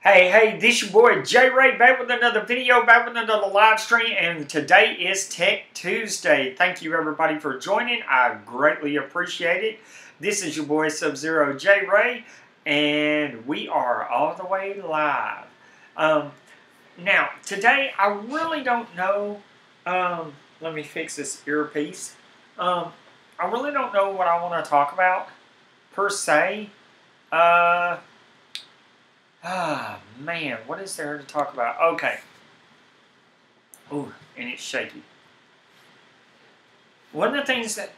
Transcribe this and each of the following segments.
Hey, this your boy J-Ray back with another video, back with another live stream, and today is Tech Tuesday. Thank you everybody for joining. I greatly appreciate it. This is your boy Subzerojray, and we are all the way live. Now, today I really don't know, let me fix this earpiece. I really don't know what I want to talk about, per se. Man, what is there to talk about? Okay. Ooh, and it's shaky. One of the things that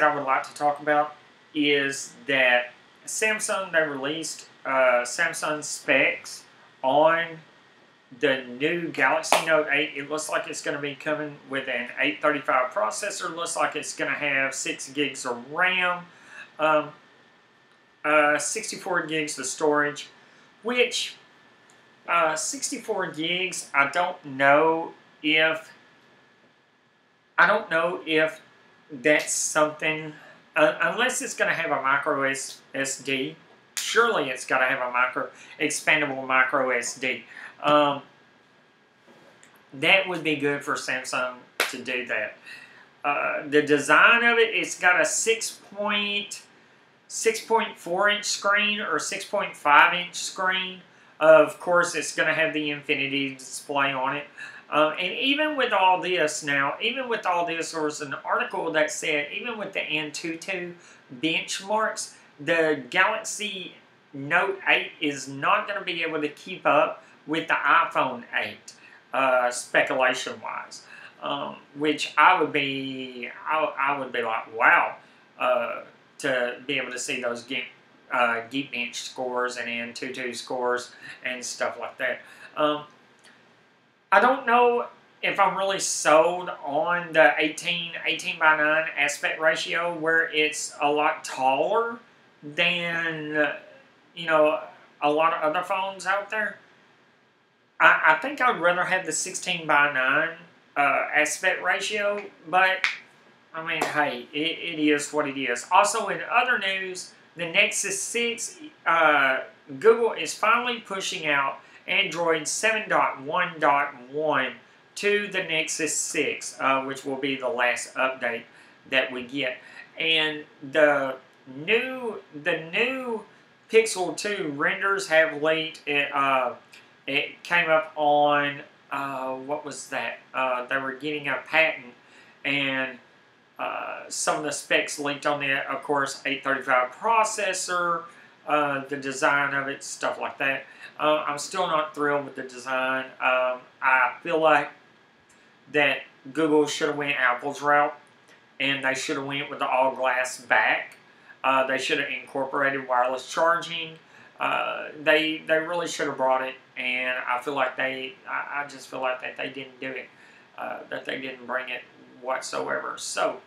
I would like to talk about is that Samsung, they released Samsung specs on the new Galaxy Note 8. It looks like it's going to be coming with an 835 processor. Looks like it's going to have 6 gigs of RAM, 64 gigs of storage. Which, 64 gigs, I don't know if that's something, unless it's going to have a micro SD. Surely it's got to have a expandable micro SD. That would be good for Samsung to do that. The design of it, it's got a 6.4 inch screen or 6.5 inch screen. Of course, it's going to have the infinity display on it. And even with all this now, there was an article that said, even with the Antutu benchmarks, the Galaxy Note 8 is not going to be able to keep up with the iPhone 8, speculation-wise. Which I would be like, wow. To be able to see those Geekbench scores and Antutu scores and stuff like that. I don't know if I'm really sold on the 18 by 9 aspect ratio, where it's a lot taller than, a lot of other phones out there. I think I'd rather have the 16 by 9 aspect ratio, but I mean, hey, it is what it is. Also, in other news, the Nexus 6, Google is finally pushing out Android 7.1.1 to the Nexus 6, which will be the last update that we get. And the new Pixel 2 renders have leaked. It came up on, what was that? They were getting a patent, and some of the specs leaked on there, of course, 835 processor, the design of it, stuff like that. I'm still not thrilled with the design. I feel like that Google should have went Apple's route, and they should have went with the all-glass back. They should have incorporated wireless charging. They really should have brought it, and I feel like I just feel like that they didn't do it, that they didn't bring it whatsoever. So,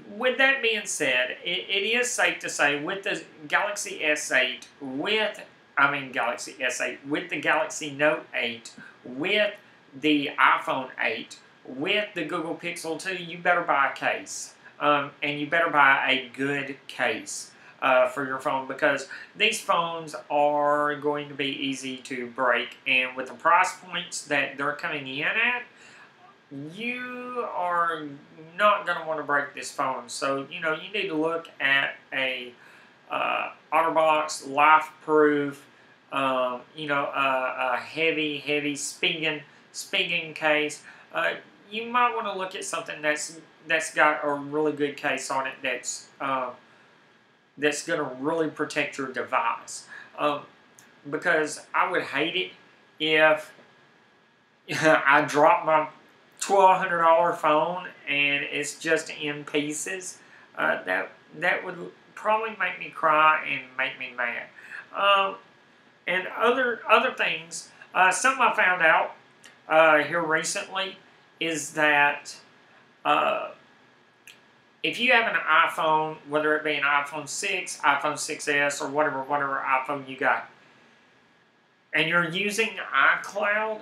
with that being said, it is safe to say with the Galaxy S8, with the Galaxy Note 8, with the iPhone 8, with the Google Pixel 2, you better buy a case. And you better buy a good case for your phone, because these phones are going to be easy to break, and with the price points that they're coming in at, you are not going to want to break this phone. So, you need to look at a OtterBox life-proof, a heavy speaking case. You might want to look at something that's got a really good case on it, that's going to really protect your device. Because I would hate it if I dropped my $1,200 phone and it's just in pieces. That would probably make me cry and make me mad. And other things, something I found out here recently is that if you have an iPhone, whether it be an iPhone 6, iPhone 6S, or whatever iPhone you got, and you're using iCloud,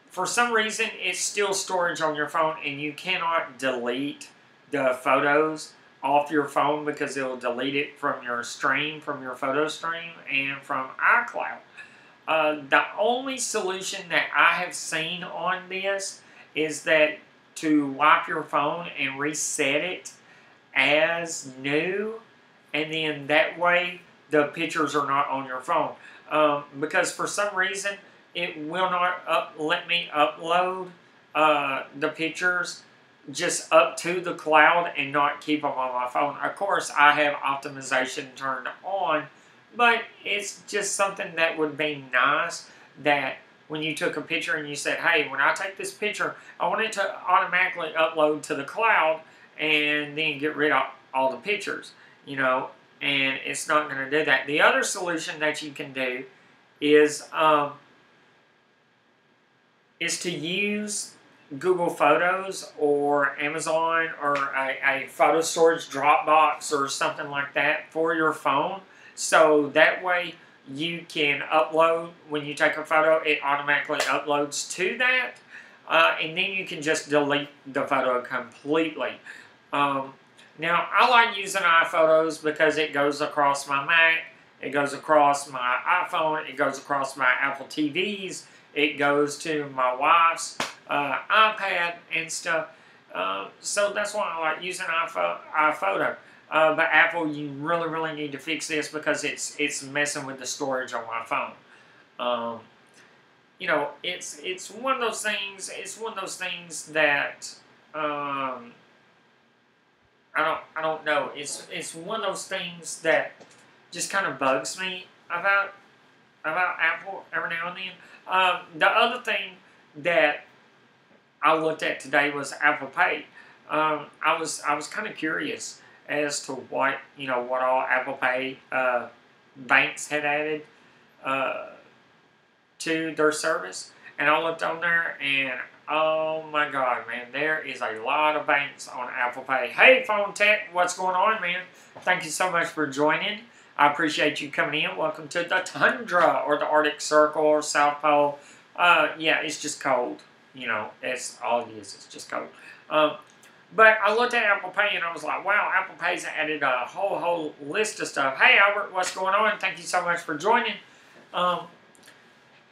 for some reason, it's still storage on your phone, and you cannot delete the photos off your phone because it'll delete it from your stream, from your photo stream, and from iCloud. The only solution that I have seen on this is that to wipe your phone and reset it as new, and then that way the pictures are not on your phone. Because for some reason it will not let me upload the pictures just up to the cloud and not keep them on my phone. Of course, I have optimization turned on, but it's just something that would be nice, that when you took a picture and you said, hey, when I take this picture, I want it to automatically upload to the cloud and then get rid of all the pictures, you know, and it's not going to do that. The other solution that you can do is to use Google Photos or Amazon or a photo storage Dropbox or something like that for your phone. So that way you can upload, when you take a photo, it automatically uploads to that. And then you can just delete the photo completely. Now, I like using iPhotos because it goes across my Mac, it goes across my iPhone, it goes across my Apple TVs, it goes to my wife's iPad and stuff. So that's why I like using iPhoto. But Apple, you really need to fix this because it's messing with the storage on my phone. You know, it's one of those things. It's one of those things that I don't know. It's one of those things that just kind of bugs me about Apple every now and then. The other thing that I looked at today was Apple Pay. I was kind of curious as to what all Apple Pay banks had added to their service, and I looked on there, and oh my God, man, there is a lot of banks on Apple Pay. Hey, Phone Tech, what's going on, man? Thank you so much for joining. I appreciate you coming in. Welcome to the Tundra, or the Arctic Circle, or South Pole. Yeah, it's just cold. You know, that's all it is. It's just cold. But I looked at Apple Pay and I was like, wow, Apple Pay's added a whole list of stuff. Hey, Albert, what's going on? Thank you so much for joining.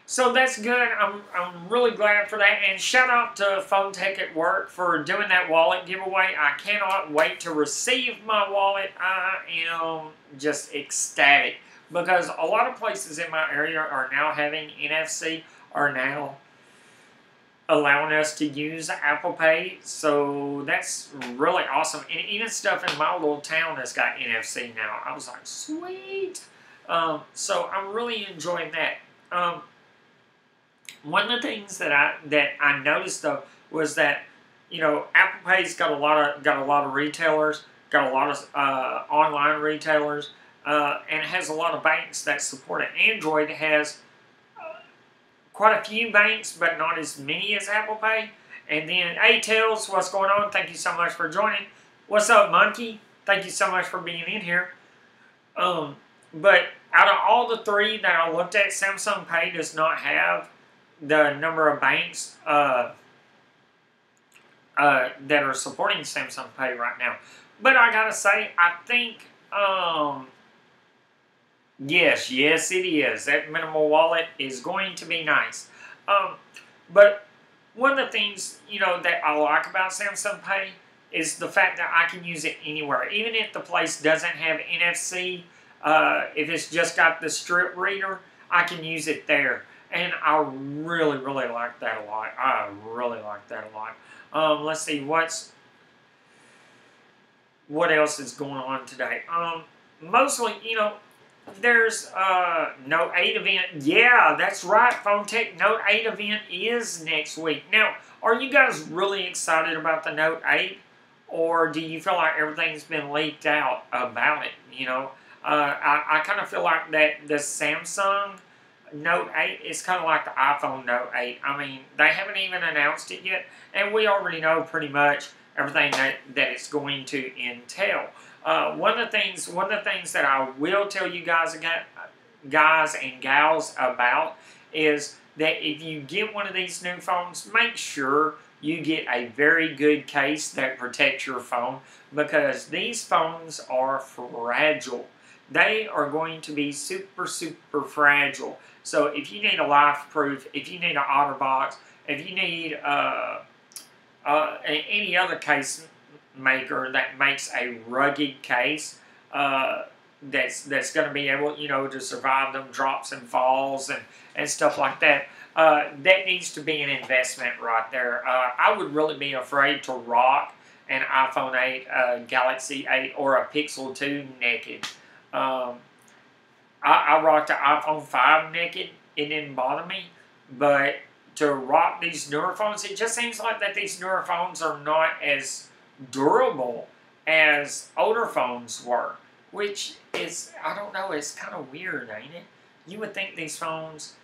So that's good. I'm really glad for that. And shout out to Phone Tech at Work for doing that wallet giveaway. I cannot wait to receive my wallet. I am just ecstatic because a lot of places in my area are now having NFC, are now allowing us to use Apple Pay, so that's really awesome. And even stuff in my little town has got NFC now. I was like, sweet. So I'm really enjoying that. One of the things that I noticed though was that, you know, Apple Pay's got a lot of retailers, got a lot of online retailers, and it has a lot of banks that support it. Android has quite a few banks, but not as many as Apple Pay. And then, hey, Tails, what's going on? Thank you so much for joining. What's up, Monkey? Thank you so much for being in here. But out of all the three that I looked at, Samsung Pay does not have the number of banks that are supporting Samsung Pay right now. But I gotta say, I think, yes, it is. That minimal wallet is going to be nice. But one of the things, you know, that I like about Samsung Pay is the fact that I can use it anywhere. Even if the place doesn't have NFC, if it's just got the strip reader, I can use it there. And I really like that a lot. I really like that a lot. Let's see, what else is going on today? Mostly, you know, there's Note 8 event. Yeah, that's right, Phone Tech. Note 8 event is next week. Now, are you guys really excited about the Note 8? Or do you feel like everything's been leaked out about it, you know? I kind of feel like that the Samsung Note 8 is kind of like the iPhone Note 8. I mean, they haven't even announced it yet, and we already know pretty much everything that it's going to entail. One of the things that I will tell you guys and gals about is that if you get one of these new phones, make sure you get a very good case that protects your phone, because these phones are fragile. They are going to be super, super fragile. So if you need a life-proof, if you need an OtterBox, if you need any other case maker that makes a rugged case, that's going to be able, to survive them drops and falls and stuff like that. That needs to be an investment right there. I would really be afraid to rock an iPhone 8, Galaxy 8, or a Pixel 2 naked. I rocked the iPhone 5 naked. It didn't bother me. But to rock these newer phones, it just seems like that these newer phones are not as durable as older phones were. Which is, I don't know, it's kind of weird, ain't it? You would think these phones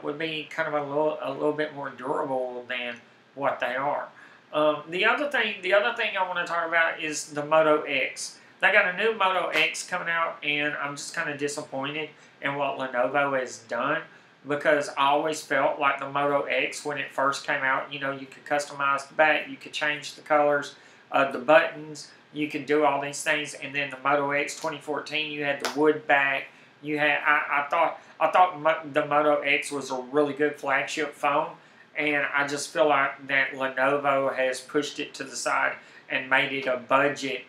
would be kind of a little bit more durable than what they are. The other thing I want to talk about is the Moto X. They got a new Moto X coming out, and I'm just kind of disappointed in what Lenovo has done, because I always felt like the Moto X, when it first came out, you could customize the back, you could change the colors of the buttons, you could do all these things. And then the Moto X 2014, you had the wood back. You had I thought the Moto X was a really good flagship phone, and I just feel like that Lenovo has pushed it to the side and made it a budget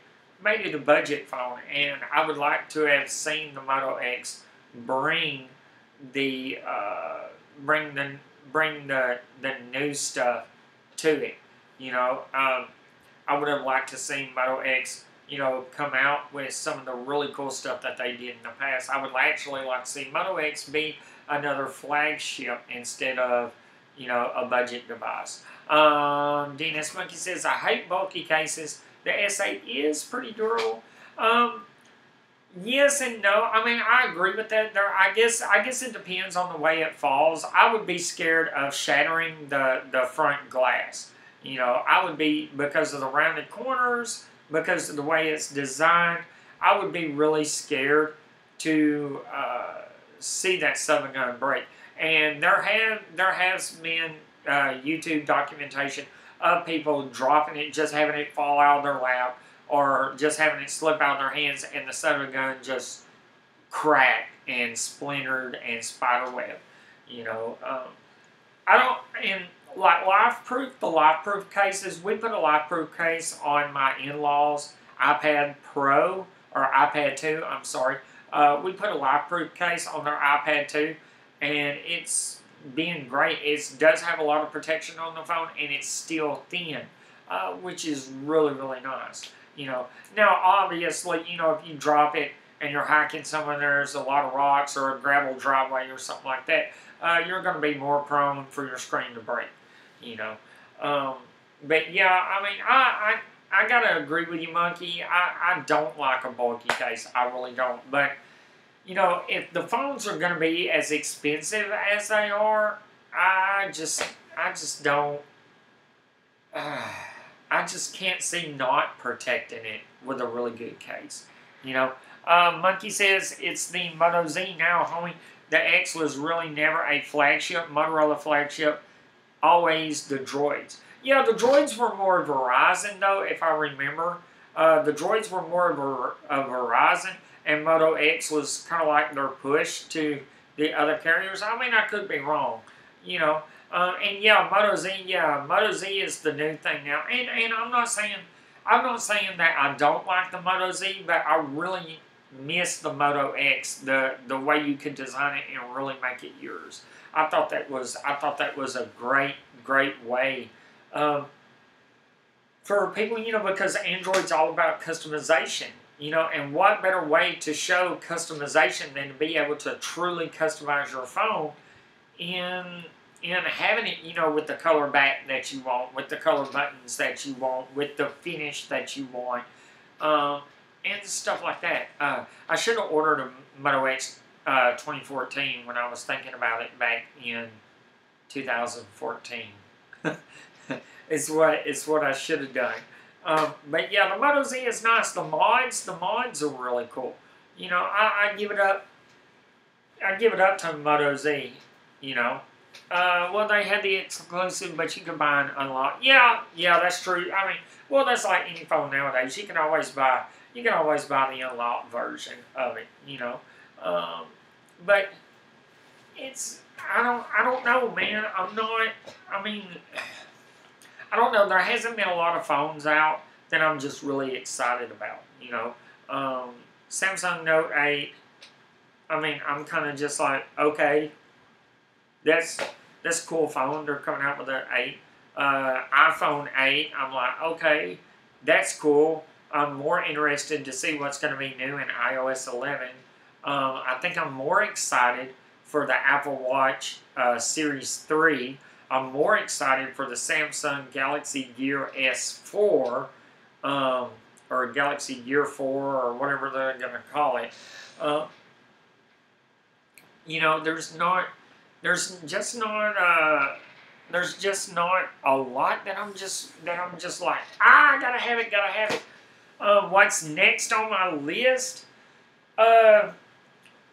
phone. And I would like to have seen the Moto X bring the new stuff to it. I would have liked to see Moto X, come out with some of the really cool stuff that they did in the past. I would actually like to see Moto X be another flagship instead of, a budget device. DNS Monkey says, I hate bulky cases. The S8 is pretty durable. Yes and no. I mean, I agree with that. I guess it depends on the way it falls. I would be scared of shattering the front glass. I would be, because of the rounded corners, because of the way it's designed, I would be really scared to see that Southern gun break. And there has been YouTube documentation of people dropping it, just having it fall out of their lap, or just having it slip out of their hands, and the Southern gun just cracked and splintered and spiderweb. I don't, and like the life-proof cases, we put a life-proof case on my in-laws' iPad Pro, or iPad 2, I'm sorry. We put a life-proof case on their iPad 2, and it's been great. It does have a lot of protection on the phone, and it's still thin, which is really, really nice. Now obviously, if you drop it and you're hiking somewhere, there's a lot of rocks or a gravel driveway or something like that, you're going to be more prone for your screen to break. But yeah, I mean, I gotta agree with you, Monkey. I don't like a bulky case. I really don't. But if the phones are gonna be as expensive as they are, I just don't. I just can't see not protecting it with a really good case. Monkey says it's the Moto Z now, homie. The X was really never a flagship, Motorola flagship. Always the Droids. Yeah, the Droids were more Verizon, though, if I remember. The Droids were more of Verizon, and Moto X was kind of like their push to the other carriers. I mean, I could be wrong, and yeah, Moto Z is the new thing now. And I'm not saying that I don't like the Moto Z, but I really miss the Moto X, the way you could design it and really make it yours. I thought that was a great way for people, because Android's all about customization, and what better way to show customization than to be able to truly customize your phone in having it, with the color back that you want, with the color buttons that you want, with the finish that you want, and stuff like that. I should have ordered a Moto X 2014 when I was thinking about it back in 2014. It's what I should have done. But yeah, the Moto Z is nice. The mods are really cool. I give it up to Moto Z. Well, they had the exclusive, but you could buy an unlocked. Yeah, yeah, that's true. I mean, well, that's like any phone nowadays. You can always buy the unlocked version of it, you know. Um, but it's, I don't know, man. I'm not, I mean, I don't know. There hasn't been a lot of phones out that I'm just really excited about, you know. Um, Samsung Note 8, I mean, I'm kind of just like, okay, that's a cool phone. They're coming out with an 8. iPhone 8, I'm like, okay, that's cool. I'm more interested to see what's going to be new in iOS 11. I think I'm more excited for the Apple Watch Series 3. I'm more excited for the Samsung Galaxy Gear S4, or Galaxy Gear 4, or whatever they're going to call it. You know, there's just not a lot that I'm just like, gotta have it, gotta have it. What's next on my list?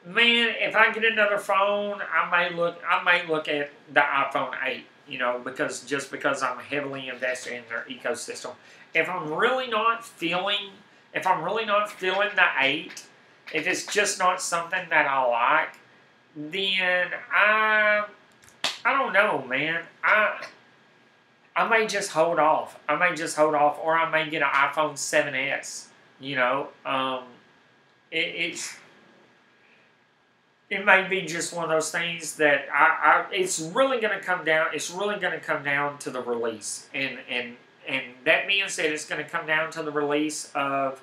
Man, if I get another phone, I may look at the iPhone 8, you know, because I'm heavily invested in their ecosystem. If I'm really not feeling the 8, if it's just not something that I like, then I don't know, man. I may just hold off. Or I may get an iPhone 7S. You know, it may be just one of those things that it's really going to come down. It's really going to come down to the release, and that being said, it's going to come down to the release of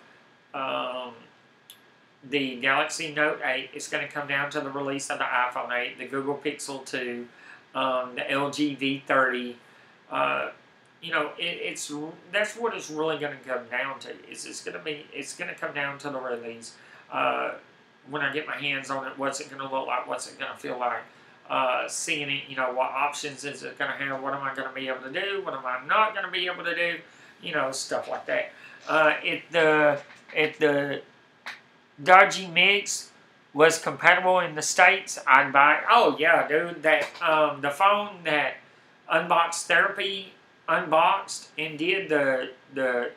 the Galaxy Note 8. It's going to come down to the release of the iPhone 8, the Google Pixel 2, the LG V30. You know, that's what it's really going to come down to. It's going to come down to the release. When I get my hands on it, what's it going to look like? What's it going to feel like? Seeing it, you know, what options is it going to have? What am I going to be able to do? What am I not going to be able to do? You know, stuff like that. If the Dodgy Mix was compatible in the States, I'd buy it. Oh yeah, dude, that the phone that Unbox Therapy unboxed and did the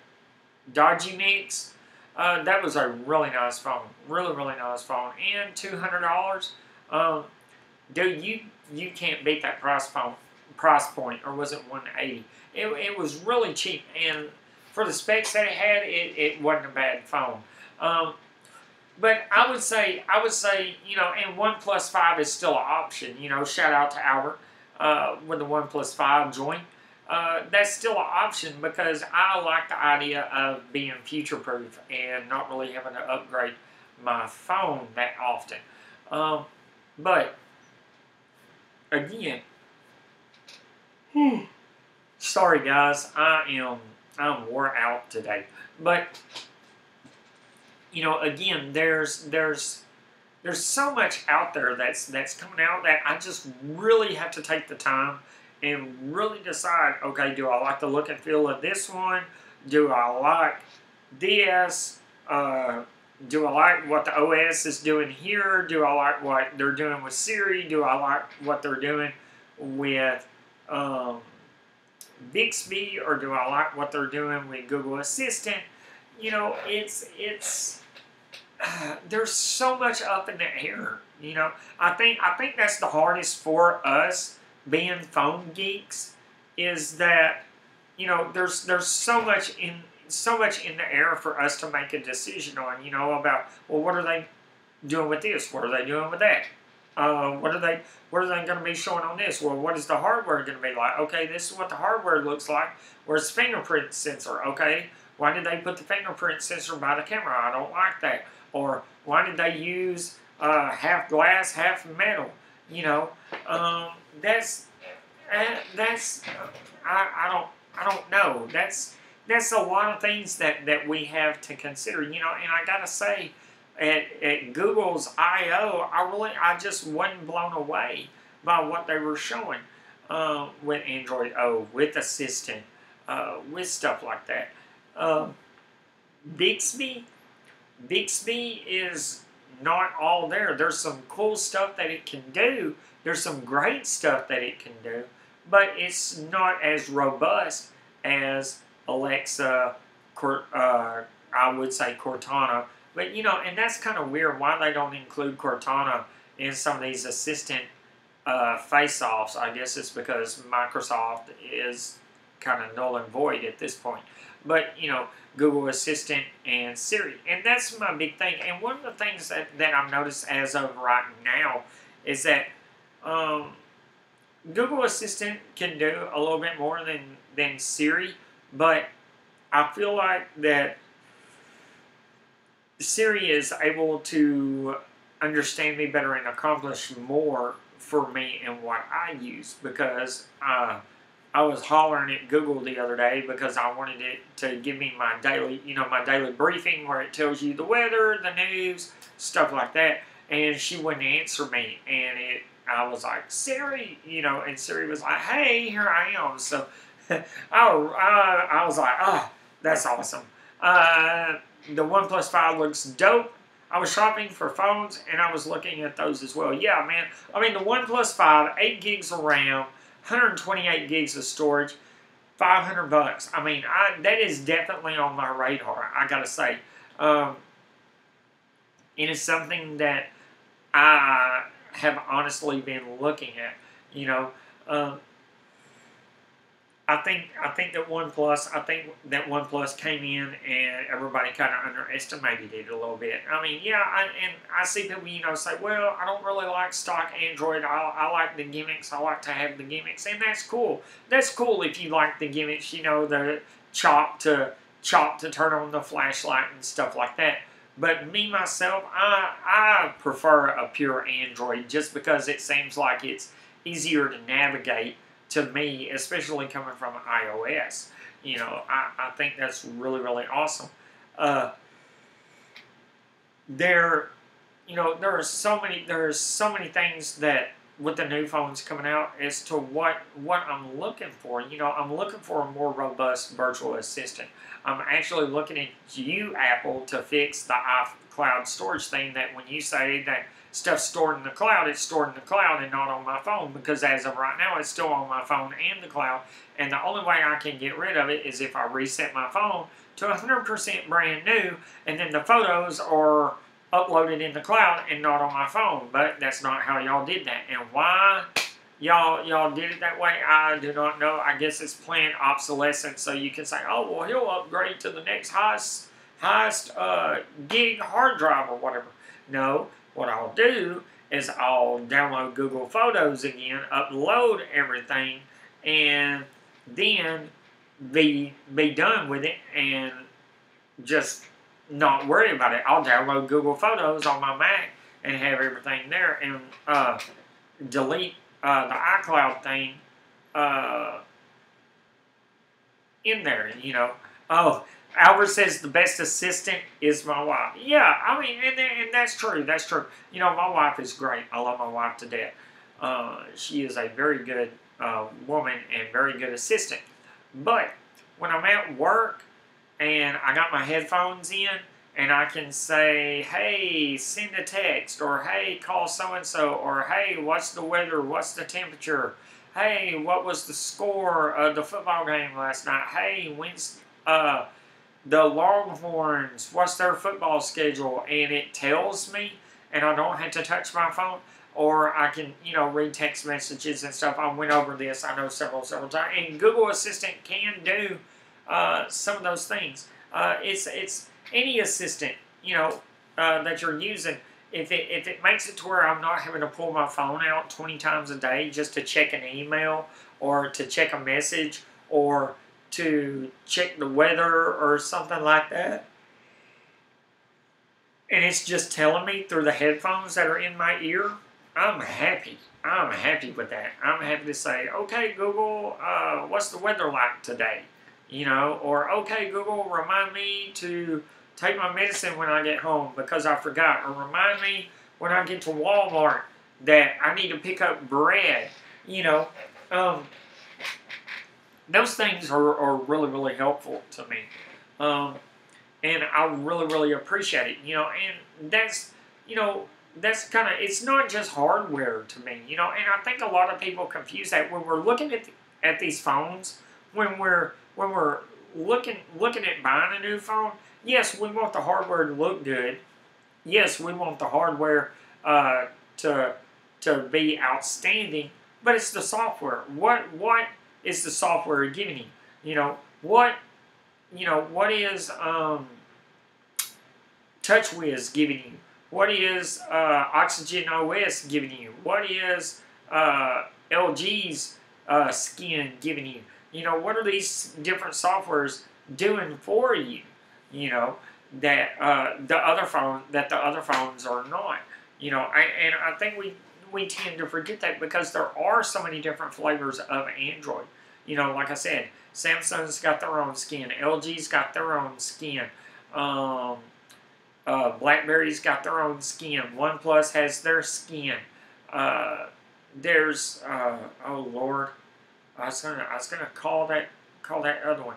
Dodgy Mix, that was a really nice phone, really nice phone, and $200. Dude, you can't beat that price point, or was it 180? It was really cheap, and for the specs that it had, it wasn't a bad phone. But I would say, you know, and OnePlus 5 is still an option. You know, shout out to Albert with the OnePlus 5 joint. That's still an option because I like the idea of being future-proof and not really having to upgrade my phone that often. But again, sorry guys, I'm wore out today. But you know, again, there's so much out there that's coming out that I just really have to take the time and really decide, okay, do I like the look and feel of this one? Do I like this? Do I like what the OS is doing here? Do I like what they're doing with Siri? Do I like what they're doing with Bixby? Or do I like what they're doing with Google Assistant? You know, it's there's so much up in the air. You know, I think that's the hardest for us being phone geeks, is that, you know, there's so much in the air for us to make a decision on. You know, about, well, what are they doing with this? What are they doing with that? What are they going to be showing on this? Well, what is the hardware going to be like? Okay, this is what the hardware looks like. Where's the fingerprint sensor? Okay, why did they put the fingerprint sensor by the camera? I don't like that. Or why did they use half glass, half metal? You know, that's I don't know. That's a lot of things that we have to consider. You know, and I gotta say, at Google's I/O, I just wasn't blown away by what they were showing with Android O, with Assistant, with stuff like that. Bixby is not all there. There's some cool stuff that it can do, There's some great stuff that it can do, but it's not as robust as Alexa, I would say Cortana. But, you know, and that's kind of weird why they don't include Cortana in some of these assistant face-offs. I guess it's because Microsoft is kind of null and void at this point. But, you know, Google Assistant and Siri. And that's my big thing. And one of the things that I've noticed as of right now is that Google Assistant can do a little bit more than Siri. But I feel like that Siri is able to understand me better and accomplish more for me in what I use, because I was hollering at Google the other day because I wanted it to give me my daily, my daily briefing where it tells you the weather, the news, stuff like that, and she wouldn't answer me, and I was like, Siri, and Siri was like, hey, here I am. So I was like, oh, that's awesome. The OnePlus 5 looks dope. I was shopping for phones, and I was looking at those as well. Yeah, man. I mean, the OnePlus 5, 8 gigs of RAM, 128 gigs of storage, $500. I mean, that is definitely on my radar, I gotta say. It is something that I have honestly been looking at, I think that OnePlus came in and everybody kind of underestimated it a little bit. I mean, yeah, I see people, say, well, I don't really like stock Android. I like the gimmicks. I like to have the gimmicks, and that's cool. That's cool if you like the gimmicks, the chop to turn on the flashlight and stuff like that. But me, myself, I prefer a pure Android just because it seems like it's easier to navigate to me, especially coming from iOS. I think that's really, really awesome. There are so many things that with the new phones coming out as to what I'm looking for. I'm looking for a more robust virtual assistant. I'm actually looking at you, Apple, to fix the iCloud storage thing, that when you say that stuff's stored in the cloud, it's stored in the cloud and not on my phone, because as of right now, it's still on my phone and the cloud, and the only way I can get rid of it is if I reset my phone to 100% brand new, and then the photos are uploaded in the cloud and not on my phone. But that's not how y'all did that, and why y'all did it that way, I do not know. I guess it's planned obsolescence, so you can say, oh, well, he'll upgrade to the next highest gig hard drive or whatever. No. What I'll do is I'll download Google Photos again, upload everything, and then be done with it and just not worry about it. I'll download Google Photos on my Mac and have everything there, and delete the iCloud thing in there, Oh, Albert says the best assistant is my wife. Yeah, I mean, and that's true. That's true. My wife is great. I love my wife to death. She is a very good woman and very good assistant. But when I'm at work and I got my headphones in and I can say, hey, send a text, or hey, call so-and-so, or hey, what's the weather? What's the temperature? Hey, what was the score of the football game last night? Hey, when's the Longhorns, what's their football schedule? And it tells me, and I don't have to touch my phone, or I can, read text messages and stuff. I went over this, I know, several times. And Google Assistant can do some of those things. It's any assistant, that you're using. If it makes it to where I'm not having to pull my phone out 20 times a day just to check an email, or to check a message, or to check the weather or something like that, and it's just telling me through the headphones that are in my ear, I'm happy. I'm happy with that. I'm happy to say, okay, Google, what's the weather like today? Or okay, Google, remind me to take my medicine when I get home because I forgot, or remind me when I get to Walmart that I need to pick up bread. Those things are really, really helpful to me. And I really, really appreciate it. And that's, that's kind of, it's not just hardware to me, you know. And I think a lot of people confuse that when we're looking at these phones, when we're looking at buying a new phone. Yes, we want the hardware to look good. Yes, we want the hardware to be outstanding, but it's the software. What is the software giving you? You know what is TouchWiz giving you? What is Oxygen OS giving you? What is LG's Skin giving you? You know, what are these different softwares doing for you? You know, that the other phones are not. You know, and I think we tend to forget that because there are so many different flavors of Android. You know, like I said, Samsung's got their own skin, LG's got their own skin, BlackBerry's got their own skin, OnePlus has their skin. There's oh Lord, I was gonna call that other one.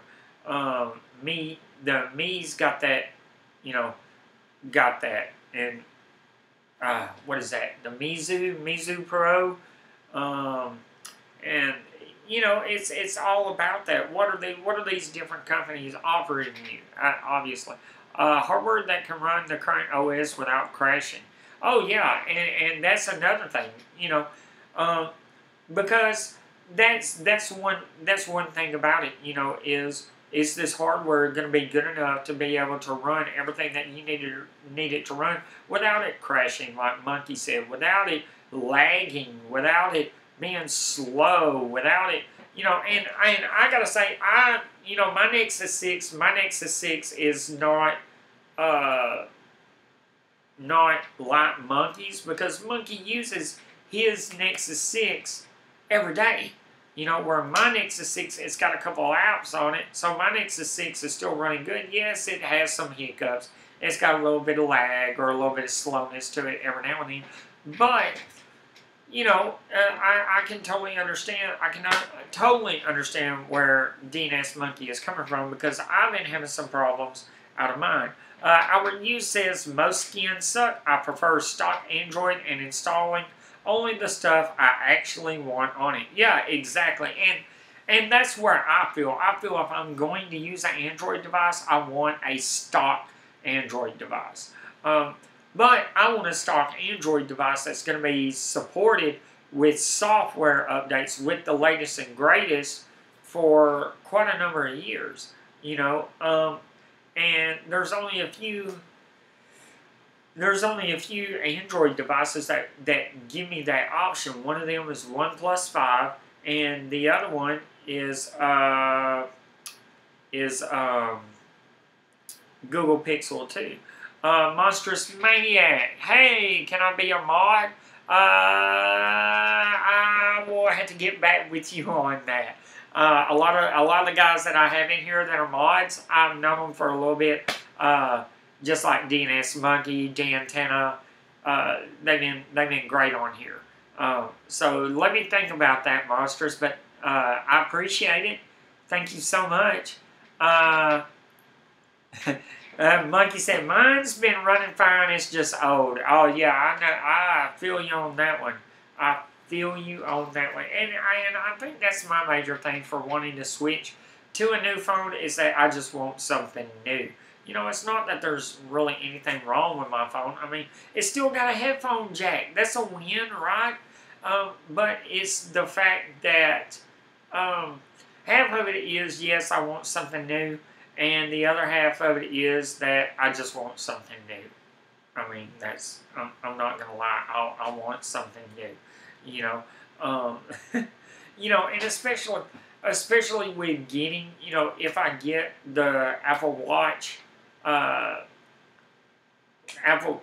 The Mi's got that, you know, and what is that? The Mizu Pro, and you know, it's all about that. What are these different companies offering you? Obviously, hardware that can run the current OS without crashing. Oh yeah, and that's another thing. You know, because that's one thing about it. You know, is this hardware going to be good enough to be able to run everything that you need it to run without it crashing, like Monkey said, without it lagging, without it being slow, without it, you know. And I gotta say, you know, my Nexus 6 is not like Monkey's, because Monkey uses his Nexus 6 every day. You know, where my Nexus 6, it's got a couple of apps on it, so my Nexus 6 is still running good. Yes, it has some hiccups. It's got a little bit of lag or a little bit of slowness to it every now and then. But, you know, I can totally understand. I can totally understand where DNS Monkey is coming from, because I've been having some problems out of mine. Our review says most skins suck. I prefer stock Android and installing only the stuff I actually want on it. Yeah, exactly. And that's where I feel. I feel if I'm going to use an Android device, I want a stock Android device. But I want a stock Android device that's going to be supported with software updates with the latest and greatest for quite a number of years. You know, and there's only a few Android devices that give me that option. One of them is OnePlus 5, and the other one is Google Pixel 2. Monstrous Maniac, hey, can I be a mod? I will have to get back with you on that. A lot of the guys that I have in here that are mods, I've known them for a little bit. Just like DNS Monkey, Dantana, they've been great on here. So let me think about that, Monsters. But I appreciate it. Thank you so much. Monkey said, mine's been running fine, it's just old. Oh yeah, I know. I feel you on that one. I feel you on that one. And I think that's my major thing for wanting to switch to a new phone, is that I just want something new. You know, it's not that there's really anything wrong with my phone. I mean, it's still got a headphone jack. That's a win, right? But it's the fact that half of it is, yes, I want something new, and the other half of it is that I just want something new. I mean, I'm not going to lie. I want something new, you know. You know, and especially with getting, you know, if I get the Apple Watch, Apple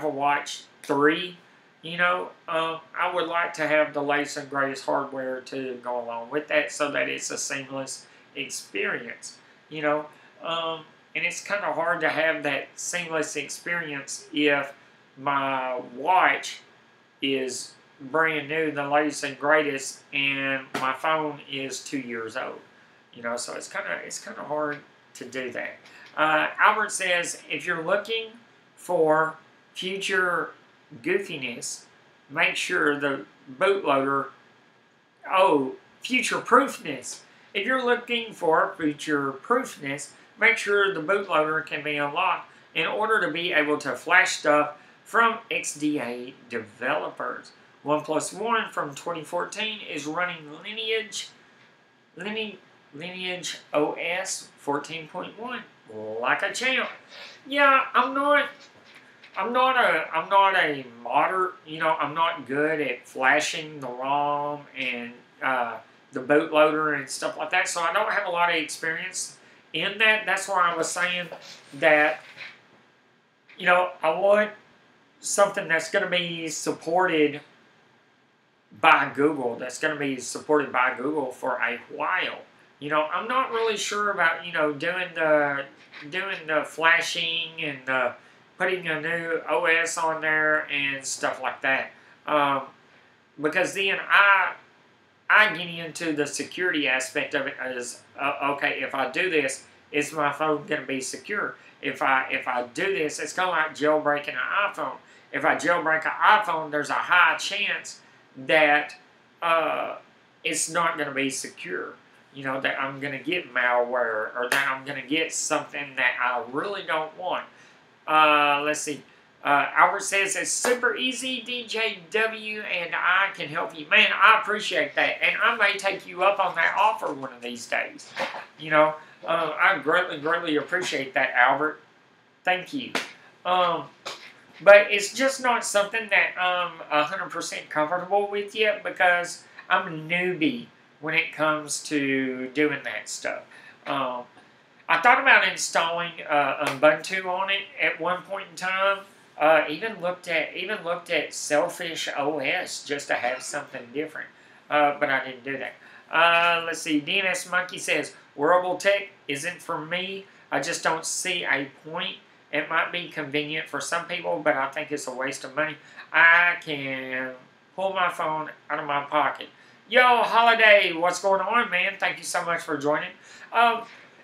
Watch 3, you know, I would like to have the latest and greatest hardware to go along with that, so that it's a seamless experience, you know. And it's kind of hard to have that seamless experience if my watch is brand new, the latest and greatest, and my phone is 2 years old. You know, so it's kind of hard to do that. Albert says, if you're looking for future goofiness, make sure the bootloader, future-proofness. If you're looking for future-proofness, make sure the bootloader can be unlocked in order to be able to flash stuff from XDA developers. OnePlus One from 2014 is running Lineage OS 14.1 like a champ. Yeah, I'm not a modder. I'm not good at flashing the ROM and the bootloader and stuff like that. So I don't have a lot of experience in that. That's why I was saying that, I want something that's going to be supported by Google, that's going to be supported by Google for a while. I'm not really sure about, doing the flashing and putting a new OS on there and stuff like that. Because then I get into the security aspect of it as, okay, if I do this, is my phone going to be secure? If I do this, it's kind of like jailbreaking an iPhone. If I jailbreak an iPhone, there's a high chance that it's not going to be secure. That I'm going to get malware, or that I'm going to get something that I really don't want. Let's see. Albert says, it's super easy, DJW, and I can help you. Man, I appreciate that. And I may take you up on that offer one of these days. I greatly, greatly appreciate that, Albert. Thank you. But it's just not something that I'm 100% comfortable with yet, because I'm a newbie when it comes to doing that stuff. I thought about installing Ubuntu on it at one point in time. Even looked at Selfish OS just to have something different, but I didn't do that. Let's see. DNS Monkey says, wearable tech isn't for me. I just don't see a point. It might be convenient for some people, but I think it's a waste of money. I can pull my phone out of my pocket. Yo, Holiday, what's going on, man? Thank you so much for joining.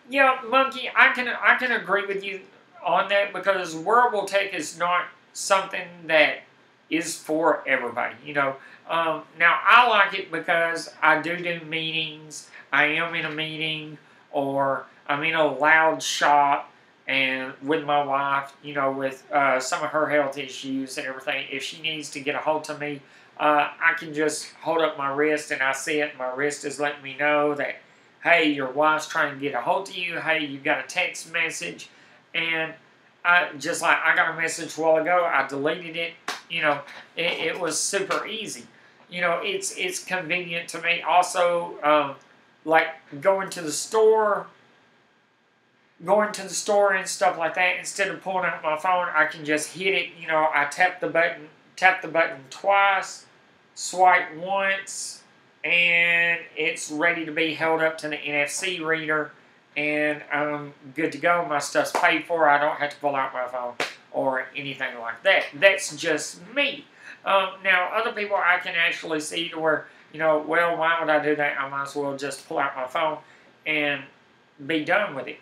Yeah, Monkey, I can agree with you on that, because wearable tech is not something that is for everybody. Now I like it because I do meetings. I am in a meeting, or I'm in a loud shop and with my wife, with some of her health issues and everything. If she needs to get a hold of me, I can just hold up my wrist and I see it. My wrist is letting me know that, hey, your wife's trying to get a hold of you. Hey, you got a text message. And I got a message a while ago. I deleted it. It was super easy. It's convenient to me. Also, like going to the store and stuff like that. Instead of pulling out my phone, I can just hit it. I tap the button twice, swipe once, and it's ready to be held up to the NFC reader, and I'm good to go. My stuff's paid for. I don't have to pull out my phone or anything like that. That's just me. Now, other people I can actually see to where, well, why would I do that? I might as well just pull out my phone and be done with it.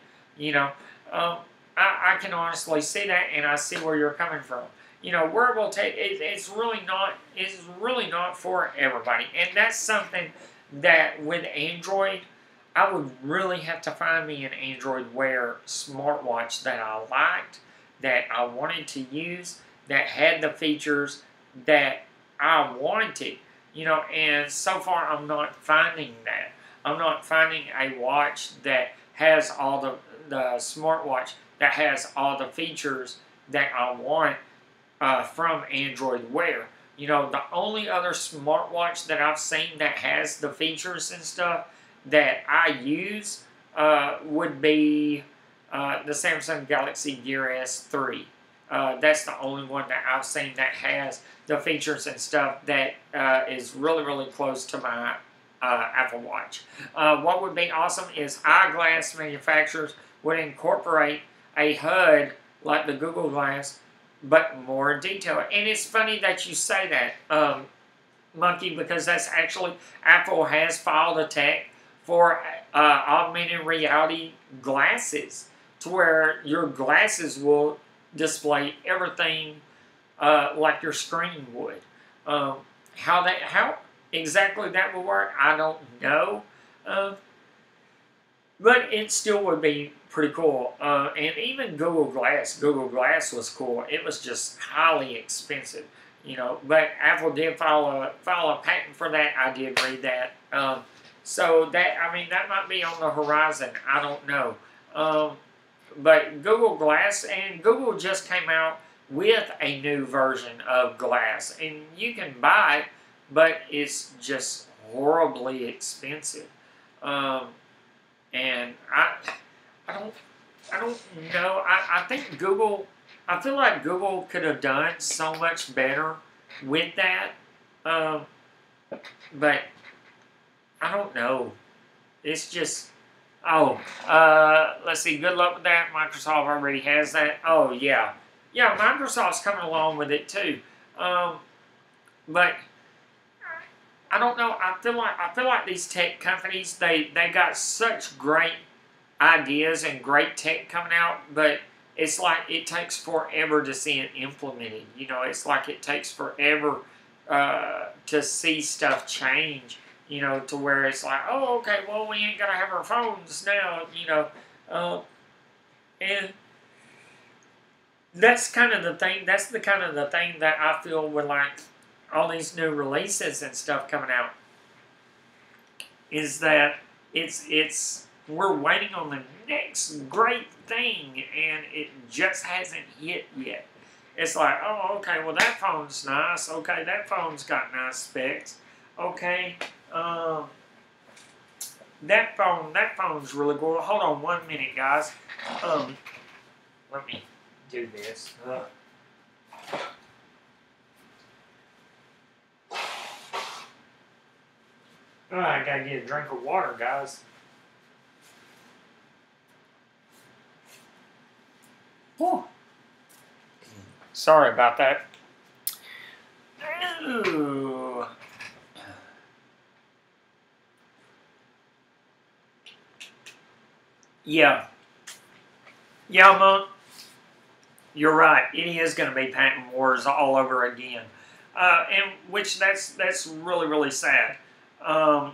I can honestly see that, and I see where you're coming from. Wearable tech, it's really not for everybody. And that's something that with Android, I would really have to find me an Android Wear smartwatch that I liked, that I wanted to use, that had the features that I wanted. And so far I'm not finding that. I'm not finding a watch that has all the smartwatch that has all the features that I want from Android Wear. The only other smartwatch that I've seen that has the features and stuff that I use would be the Samsung Galaxy Gear S3. That's the only one that I've seen that has the features and stuff that is really, really close to my Apple Watch. What would be awesome is eyeglass manufacturers would incorporate a HUD like the Google Glass, but more detailed. And it's funny that you say that, Monkey, because that's actually, Apple has filed a tech for augmented reality glasses, to where your glasses will display everything like your screen would. How exactly that will work, I don't know. Uh, but it still would be pretty cool. And even Google Glass was cool. It was just highly expensive, you know. But Apple did file a patent for that. I did read that. So that, I mean, that might be on the horizon. I don't know. But Google Glass, and Google just came out with a new version of Glass, and you can buy it, but it's just horribly expensive. And I don't know. I think Google, I feel like Google could have done so much better with that. Um, but I don't know. It's just, oh, let's see. Good luck with that. Microsoft already has that. Oh, yeah. Yeah, Microsoft's coming along with it too. But I don't know. I feel like these tech companies, they got such great ideas and great tech coming out, but it's like it takes forever to see it implemented. You know, it's like it takes forever to see stuff change. You know, to where it's like, oh, okay, well, we ain't gonna have our phones now. You know, and that's kind of the thing. That's the kind of the thing that I feel with like all these new releases and stuff coming out, is that it's we're waiting on the next great thing, and it just hasn't hit yet. It's like, oh, okay, well, that phone's nice. Okay, that phone's got nice specs. Okay, that phone's really cool. Hold on 1 minute, guys. Let me do this. Oh, I gotta get a drink of water, guys. Whew. Sorry about that. Ooh. Yeah. Yeah, Monk. You're right. It is going to be patent wars all over again, and which that's really really sad. I,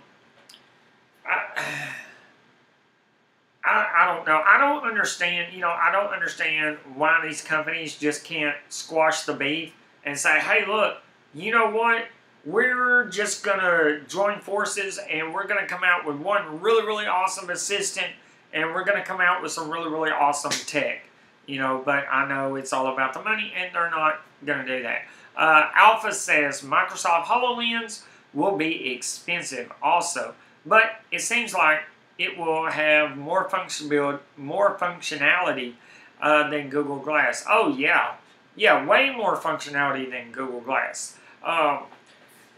I don't know. I don't understand. You know, I don't understand why these companies just can't squash the beef and say, "Hey, look, you know what? We're just gonna join forces, and we're gonna come out with one really really awesome assistant, and we're gonna come out with some really really awesome tech." You know, but I know it's all about the money, and they're not gonna do that. Alpha says Microsoft HoloLens will be expensive also, but it seems like it will have more functionality than Google Glass. Oh yeah, yeah, way more functionality than Google Glass.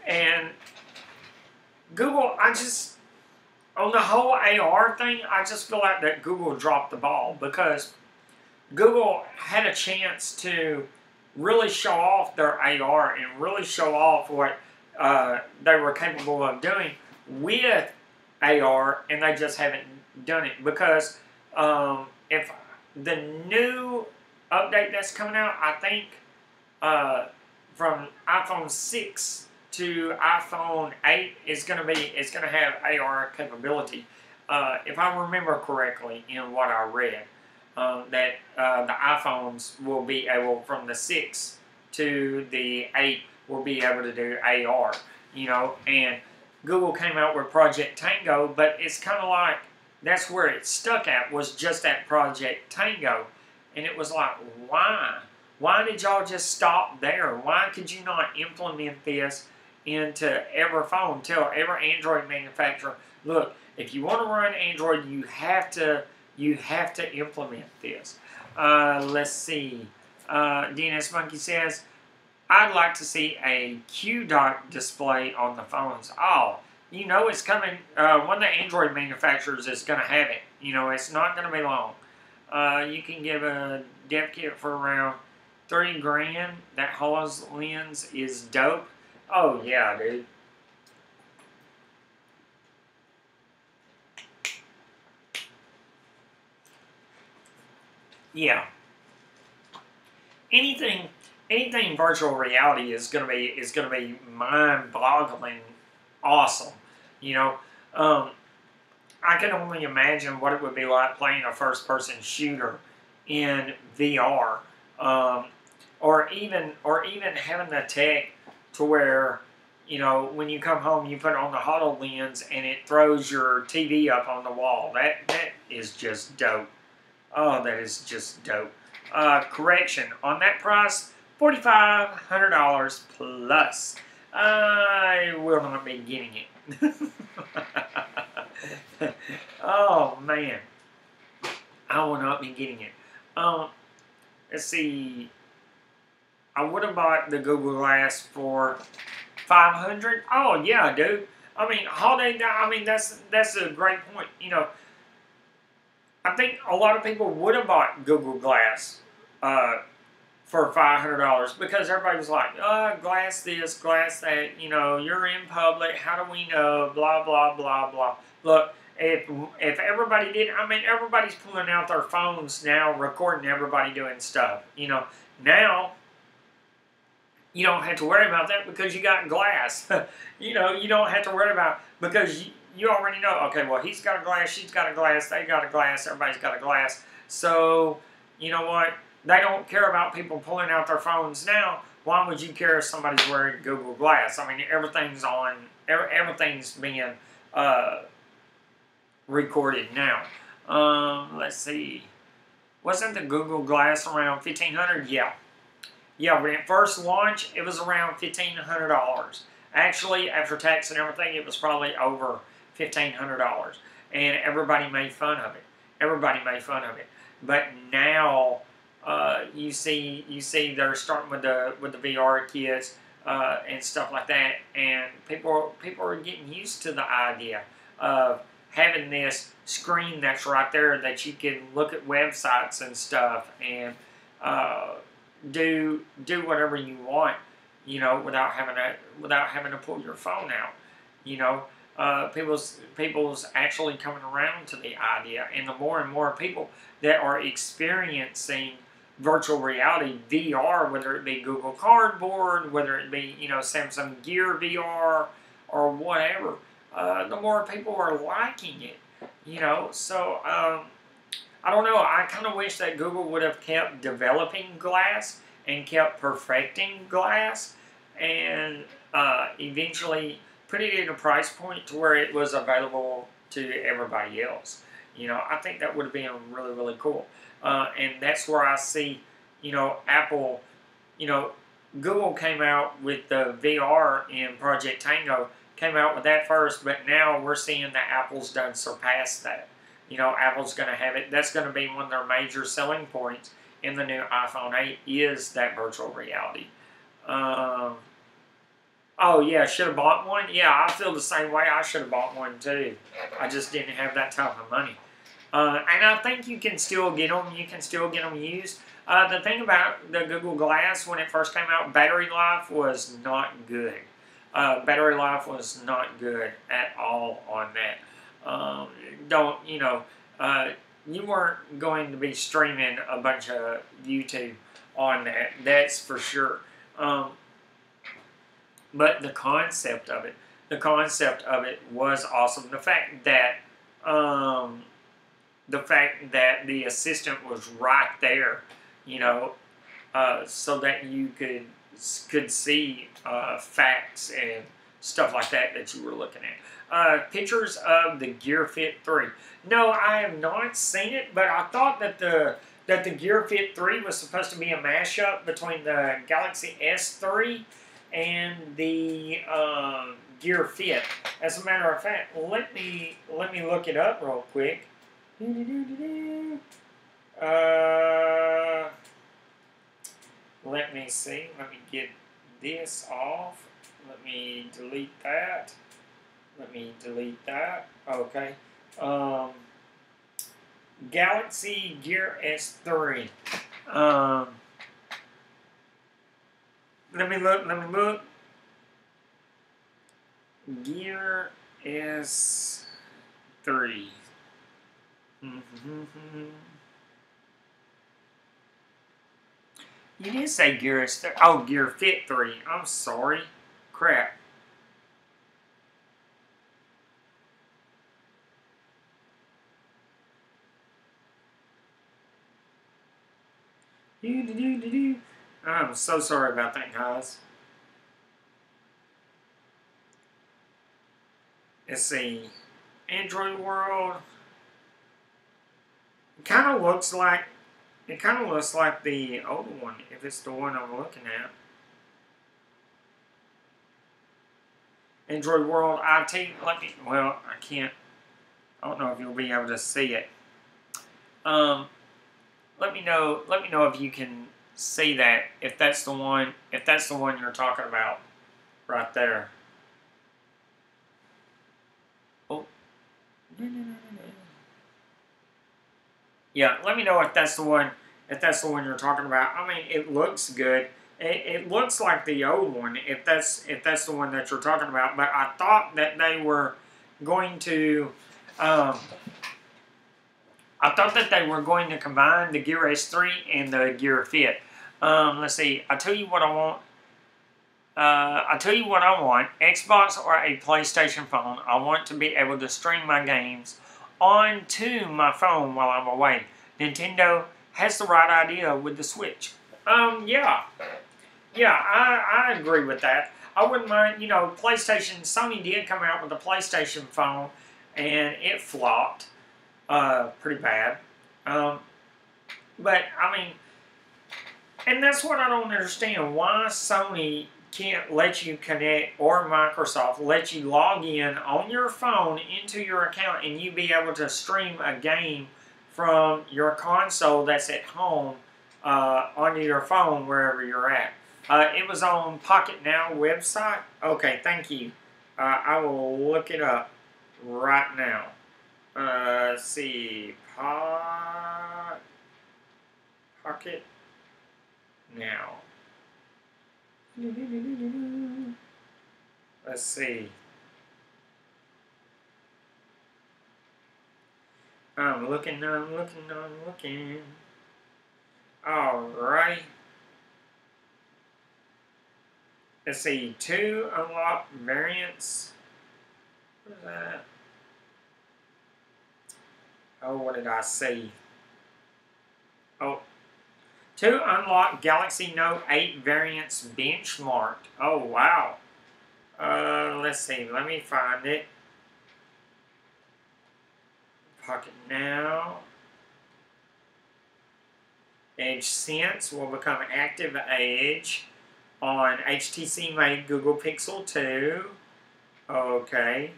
And Google, on the whole AR thing, I just feel like that Google dropped the ball, because Google had a chance to really show off their AR and really show off what they were capable of doing with AR, and they just haven't done it. Because if the new update that's coming out, I think from iPhone 6 to iPhone 8 is going to have AR capability. If I remember correctly in what I read, that the iPhones will be able, from the 6 to the 8, will be able to do AR, you know, and Google came out with Project Tango, but it's kind of like, that's where it stuck at, was just at Project Tango, and it was like, why? Why did y'all just stop there? Why could you not implement this into every phone? Tell every Android manufacturer, look, if you want to run Android, you have to implement this. Let's see. DNS Monkey says, I'd like to see a Q-Dot display on the phones. Oh, you know it's coming. One of the Android manufacturers is going to have it. You know, it's not going to be long. You can give a dev kit for around $30,000. That HoloLens is dope. Oh, yeah, dude. Yeah. Anything anything virtual reality is gonna be mind-boggling awesome. You know, um, I can only imagine what it would be like playing a first-person shooter in VR, um, or even having the tech to where, when you come home, you put on the HoloLens and it throws your TV up on the wall. That is just dope. Oh, that is just dope. Correction on that price, $4,500 plus. I will not be getting it. Oh man, I will not be getting it. Let's see. I would have bought the Google Glass for 500. Oh yeah, dude. I mean, holiday. I mean, that's a great point. I think a lot of people would have bought Google Glass for $500 because everybody was like, glass this, glass that. You're in public. How do we know? Blah blah blah blah. Look, if everybody did, I mean, everybody's pulling out their phones now, recording everybody doing stuff. Now you don't have to worry about that because you got glass. You don't have to worry about because you already know. Okay, well, he's got a glass, she's got a glass, they got a glass, everybody's got a glass. So you know what? They don't care about people pulling out their phones now. Why would you care if somebody's wearing Google Glass? I mean, everything's being recorded now. Let's see. Wasn't the Google Glass around $1,500? Yeah. Yeah, when it first launched, it was around $1,500. Actually, after tax and everything, it was probably over $1,500. And everybody made fun of it. Everybody made fun of it. But now, you see they're starting with the VR kits and stuff like that, and people are getting used to the idea of having this screen that's right there that you can look at websites and stuff and do whatever you want, without having to pull your phone out. People's actually coming around to the idea, and the more and more people that are experiencing virtual reality VR, whether it be Google Cardboard, whether it be Samsung Gear VR or whatever, the more people are liking it. So I don't know. I kind of wish that Google would have kept developing glass and kept perfecting glass and eventually put it at a price point to where it was available to everybody else. I think that would have been really, really cool. And that's where I see, Apple, Google came out with the VR in Project Tango, came out with that first, but now we're seeing that Apple's done surpassed that. Apple's going to have it. That's going to be one of their major selling points in the new iPhone 8 is that virtual reality. Oh, yeah, should have bought one? Yeah, I feel the same way. I should have bought one, too. I just didn't have that type of money. And I think you can still get them. You can still get them used. The thing about the Google Glass, when it first came out, battery life was not good. Battery life was not good at all on that. You weren't going to be streaming a bunch of YouTube on that. That's for sure. But the concept of it was awesome. The fact that the assistant was right there, so that you could see facts and stuff like that you were looking at. Pictures of the Gear Fit 3. No, I have not seen it, but I thought that the Gear Fit 3 was supposed to be a mashup between the Galaxy S3 and the Gear Fit. As a matter of fact, let me look it up real quick. Let me see. Let me get this off. Let me delete that. Okay. Galaxy Gear S3. Let me look. Gear S3. You did say Gear S. Oh, Gear Fit 3. I'm sorry. Crap. I'm so sorry about that, guys. Let's see. Android World. It kind of looks like the older one, if it's the one I'm looking at. Android World IT. Well, I can't. I don't know if you'll be able to see it. Let me know. Let me know if you can see that. If that's the one. If that's the one you're talking about, right there. Oh. Yeah. Let me know if that's the one. If that's the one you're talking about. I mean, it looks good. It looks like the old one. If that's the one that you're talking about. But I thought that they were going to. I thought that they were going to combine the Gear S3 and the Gear Fit. Let's see. I tell you what I want. Xbox or a PlayStation phone. I want to be able to stream my games onto my phone while I'm away. Nintendo has the right idea with the Switch. Yeah. Yeah, I agree with that. I wouldn't mind, Sony did come out with a PlayStation phone, and it flopped. Pretty bad. But, I mean, and that's what I don't understand. Why Sony can't let you connect, or Microsoft, let you log in on your phone into your account and you be able to stream a game from your console that's at home onto your phone wherever you're at. It was on Pocket Now website. Okay, thank you. I will look it up right now. Let's see. Pocket Now. Let's see. I'm looking. Alright. Let's see. 2 unlocked variants. What is that? Oh, what did I see? Oh. 2 unlocked Galaxy Note 8 variants benchmarked. Oh, wow. Let's see. Let me find it. Pocket Now. Edge Sense will become active Edge on HTC-made Google Pixel 2. Okay.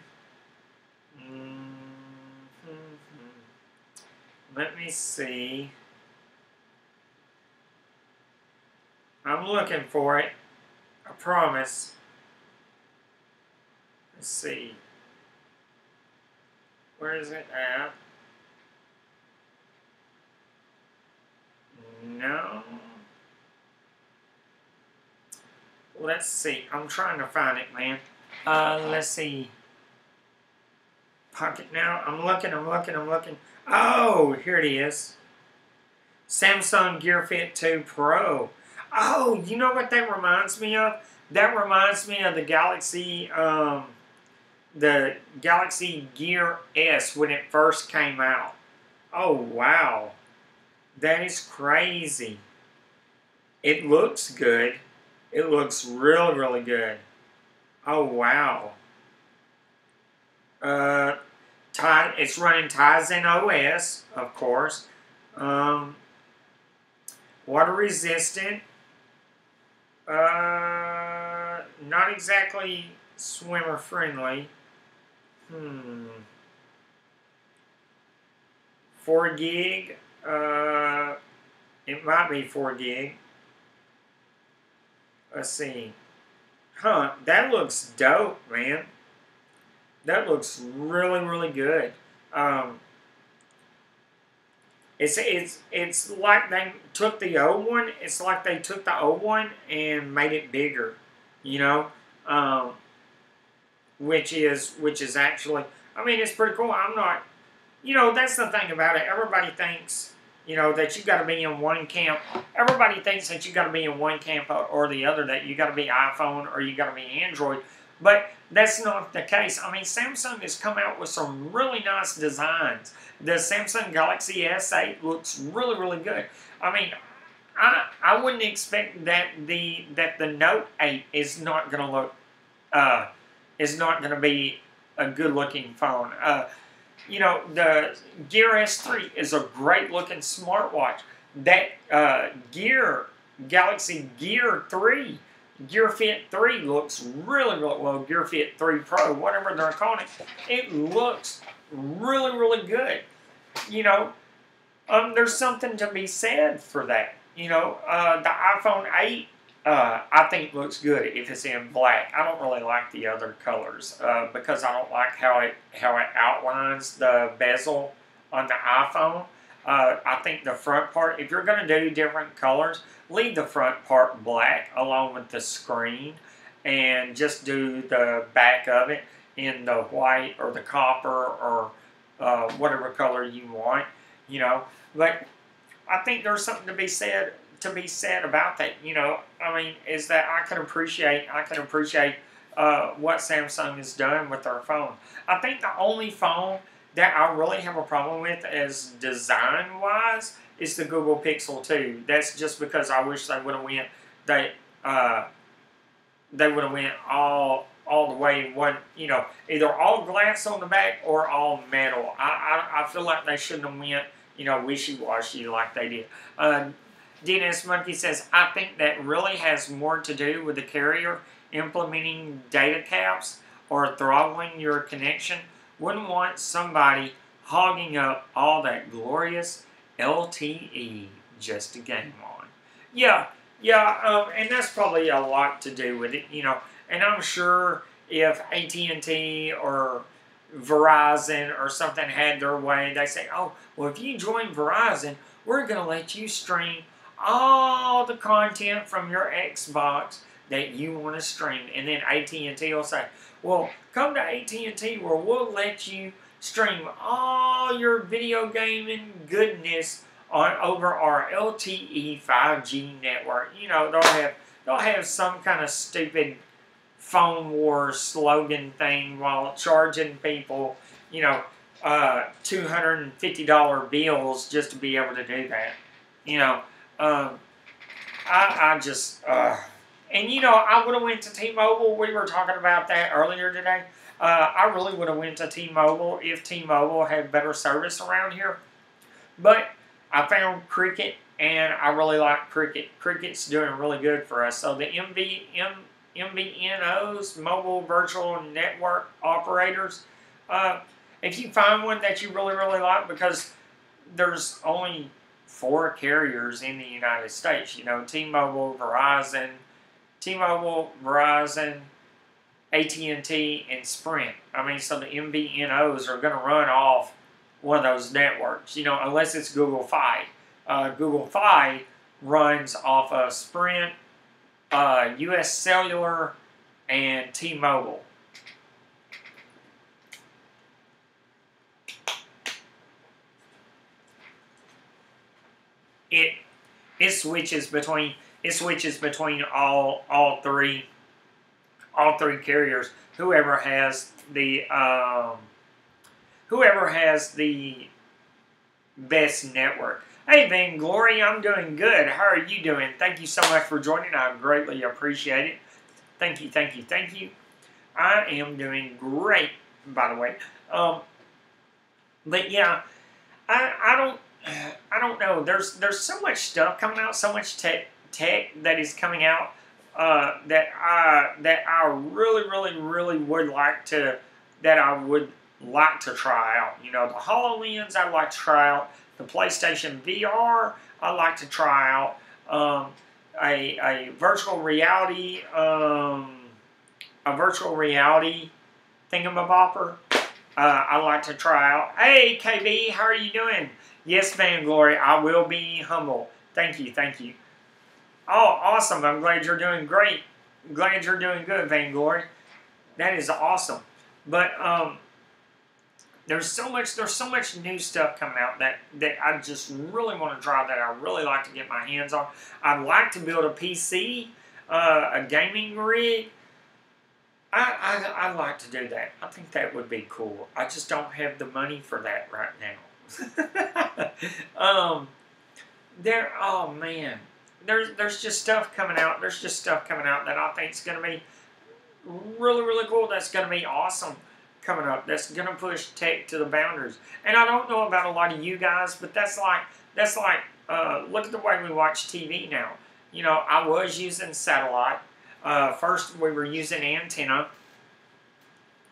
Let me see. I'm looking for it. I promise. Let's see. Where is it at? No. Let's see. I'm trying to find it, man. Let's see. Pocket Now. I'm looking. Oh, here it is. Samsung Gear Fit 2 Pro. Oh, you know what that reminds me of? That reminds me of the Galaxy Gear S when it first came out. Oh, wow. That is crazy. It looks good. It looks really, really good. Oh, wow. It's running Tizen OS, of course. Water resistant. Not exactly swimmer friendly. 4 gig. It might be 4 gig. Let's see. Huh, that looks dope, man. That looks really, really good. It's like they took the old one. It's like they took the old one and made it bigger, which is actually, I mean, it's pretty cool. I'm not, that's the thing about it. Everybody thinks, you know, that you got to be in one camp. Everybody thinks that you got to be in one camp or the other, that you got to be iPhone or you got to be Android. But that's not the case. I mean, Samsung has come out with some really nice designs. The Samsung Galaxy S8 looks really, really good. I mean, I wouldn't expect that the Note 8 is not going to look is not going to be a good looking phone. You know, the Gear S3 is a great looking smartwatch. That Galaxy Gear 3, Gear Fit 3 looks really, really well. Gear Fit 3 Pro, whatever they're calling it, it looks really, really good. You know, there's something to be said for that. You know, the iPhone 8, I think looks good if it's in black. I don't really like the other colors because I don't like how it outlines the bezel on the iPhone. I think the front part, if you're going to do different colors, leave the front part black along with the screen, and just do the back of it in the white or the copper or whatever color you want. You know, but I think there's something to be said about that. You know, I mean, is that I can appreciate what Samsung has done with their phone. I think the only phone that I really have a problem with as design wise is the Google Pixel 2. That's just because I wish they would have went all the way one, you know, either all glass on the back or all metal. I feel like they shouldn't have went, you know, wishy-washy like they did. DNS Monkey says, I think that really has more to do with the carrier implementing data caps or throttling your connection. Wouldn't want somebody hogging up all that glorious LTE just to game on. Yeah, and that's probably a lot to do with it, you know. And I'm sure if AT&T or Verizon or something had their way, they say, oh, well, if you join Verizon, we're going to let you stream all the content from your Xbox that you want to stream. And then AT&T will say, well, come to AT&T where we'll let you stream all your video gaming goodness over our LTE 5G network. You know, they'll have some kind of stupid phone war slogan thing while charging people, you know, $250 bills just to be able to do that. You know, I just, and you know, I would have went to T-Mobile. We were talking about that earlier today. I really would have went to T-Mobile if T-Mobile had better service around here. But I found Cricket, and I really like Cricket. Cricket's doing really good for us. So the MVNOs, Mobile Virtual Network Operators, if you find one that you really, really like, because there's only 4 carriers in the United States, you know, T-Mobile, Verizon, AT&T, and Sprint. I mean, so the MVNOs are going to run off one of those networks, you know, unless it's Google Fi. Google Fi runs off of Sprint, US Cellular, and T-Mobile. It switches between all three carriers. Whoever has the best network. Hey, Vainglory, I'm doing good. How are you doing? Thank you so much for joining. I greatly appreciate it. Thank you. I am doing great, by the way. But yeah, I don't know. There's so much stuff coming out, so much tech that is coming out that I really would like to try out. You know, the HoloLens I'd like to try out. The PlayStation VR I'd like to try out. A virtual reality thingamabopper I'd like to try out. Hey KB, how are you doing? Yes, Vainglory, I will be humble. Thank you. Oh, awesome. I'm glad you're doing great. Glad you're doing good, Vainglory. That is awesome. But there's so much new stuff coming out that I just really want to try, that I really like to get my hands on. I'd like to build a PC, a gaming rig. I'd like to do that. I think that would be cool. I just don't have the money for that right now. Oh man, there's just stuff coming out. There's just stuff coming out that I think is going to be really, really cool. That's going to be awesome coming up. That's going to push tech to the boundaries. And I don't know about a lot of you guys, but that's like look at the way we watch TV now. You know, I was using satellite. First, we were using antenna.